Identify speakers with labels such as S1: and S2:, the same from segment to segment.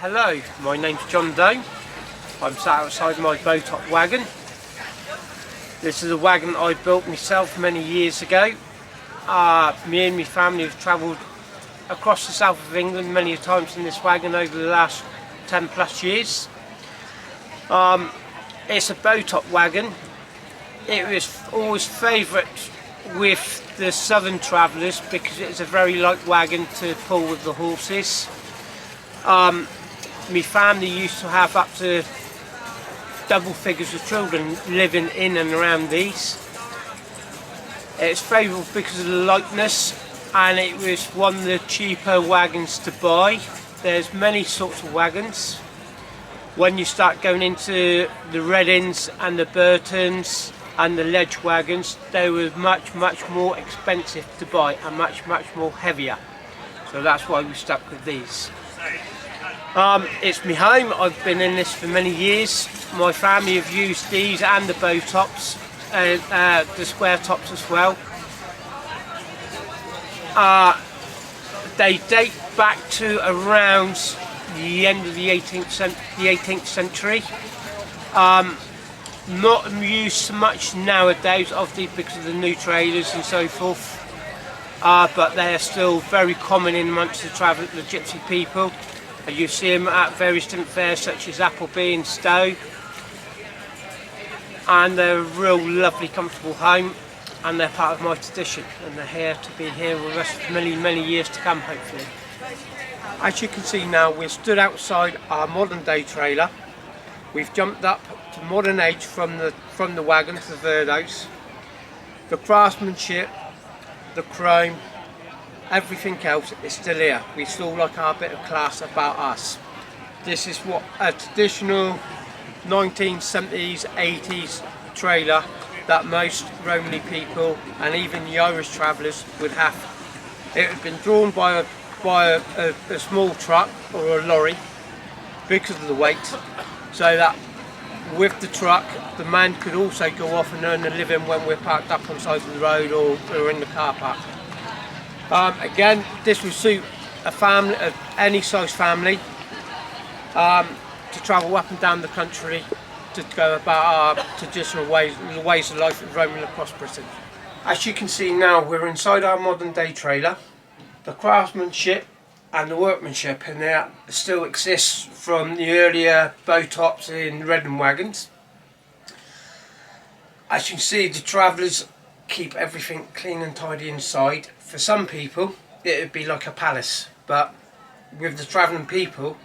S1: Hello, my name's John Doe. I'm sat outside my Bowtop wagon. This is a wagon I built myself many years ago. Me and my family have travelled across the south of England many times in this wagon over the last 10 plus years. It's a Bowtop wagon. It was always favourite with the southern travellers because it's a very light wagon to pull with the horses. My family used to have up to double figures of children living in and around these. It's favourable because of the lightness, and it was one of the cheaper wagons to buy. There's many sorts of wagons. When you start going into the Reddings and the Burtons and the ledge wagons, they were much more expensive to buy and much more heavier. So that's why we stuck with these. It's my home. I've been in this for many years. My family have used these and the Bowtops, the square tops as well. They date back to around the end of the 18th century. Not used so much nowadays, obviously because of the new trailers and so forth. But they are still very common in amongst the gypsy people. You see them at various different fairs such as Appleby and Stowe, and they're a real lovely comfortable home, and they're part of my tradition, and they're here to be here with us for many years to come, hopefully. As you can see now, we're stood outside our modern day trailer. We've jumped up to modern age from the wagon to the Verdos. The craftsmanship, the chrome, everything else is still here. We still like our bit of class about us. This is what a traditional 1970s, 80s trailer that most Romany people and even the Irish travellers would have. It had been drawn by a small truck or a lorry because of the weight, so that with the truck the man could also go off and earn a living when we're parked up on the side of the road or in the car park. Again, this will suit a family, any size family, to travel up and down the country to go about our traditional ways, the ways of life of roaming across Britain. As you can see now, we're inside our modern day trailer. The craftsmanship and the workmanship in there still exists from the earlier Bowtops in Redding wagons. As you can see, the travellers keep everything clean and tidy inside. For some people it would be like a palace, but with the travelling people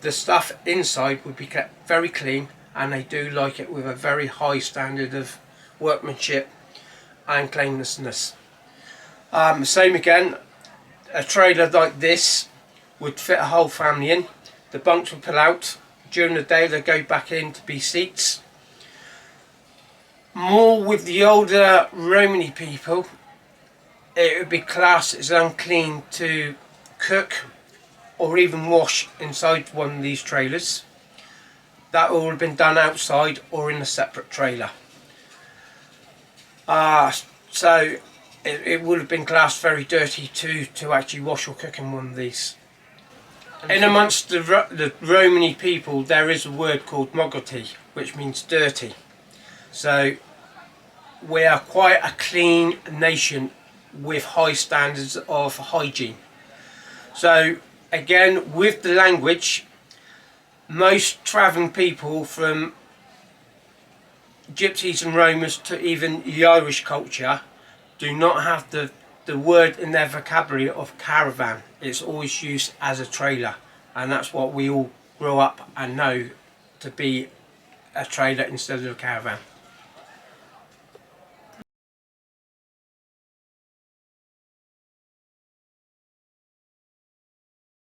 S1: the stuff inside would be kept very clean, and they do like it with a very high standard of workmanship and cleanliness. Same again, a trailer like this would fit a whole family in. The bunks would pull out. During the day they go back in to be seats. More with the older Romany people, it would be classed as unclean to cook or even wash inside one of these trailers. That all would have been done outside or in a separate trailer. So it would have been classed very dirty to actually wash or cook in one of these. In amongst the Romany people there is a word called moggotty, which means dirty. So we are quite a clean nation with high standards of hygiene. So again, with the language, most travelling people from gypsies and roamers to even the Irish culture do not have the word in their vocabulary of caravan. It's always used as a trailer, and that's what we all grow up and know to be a trailer instead of a caravan.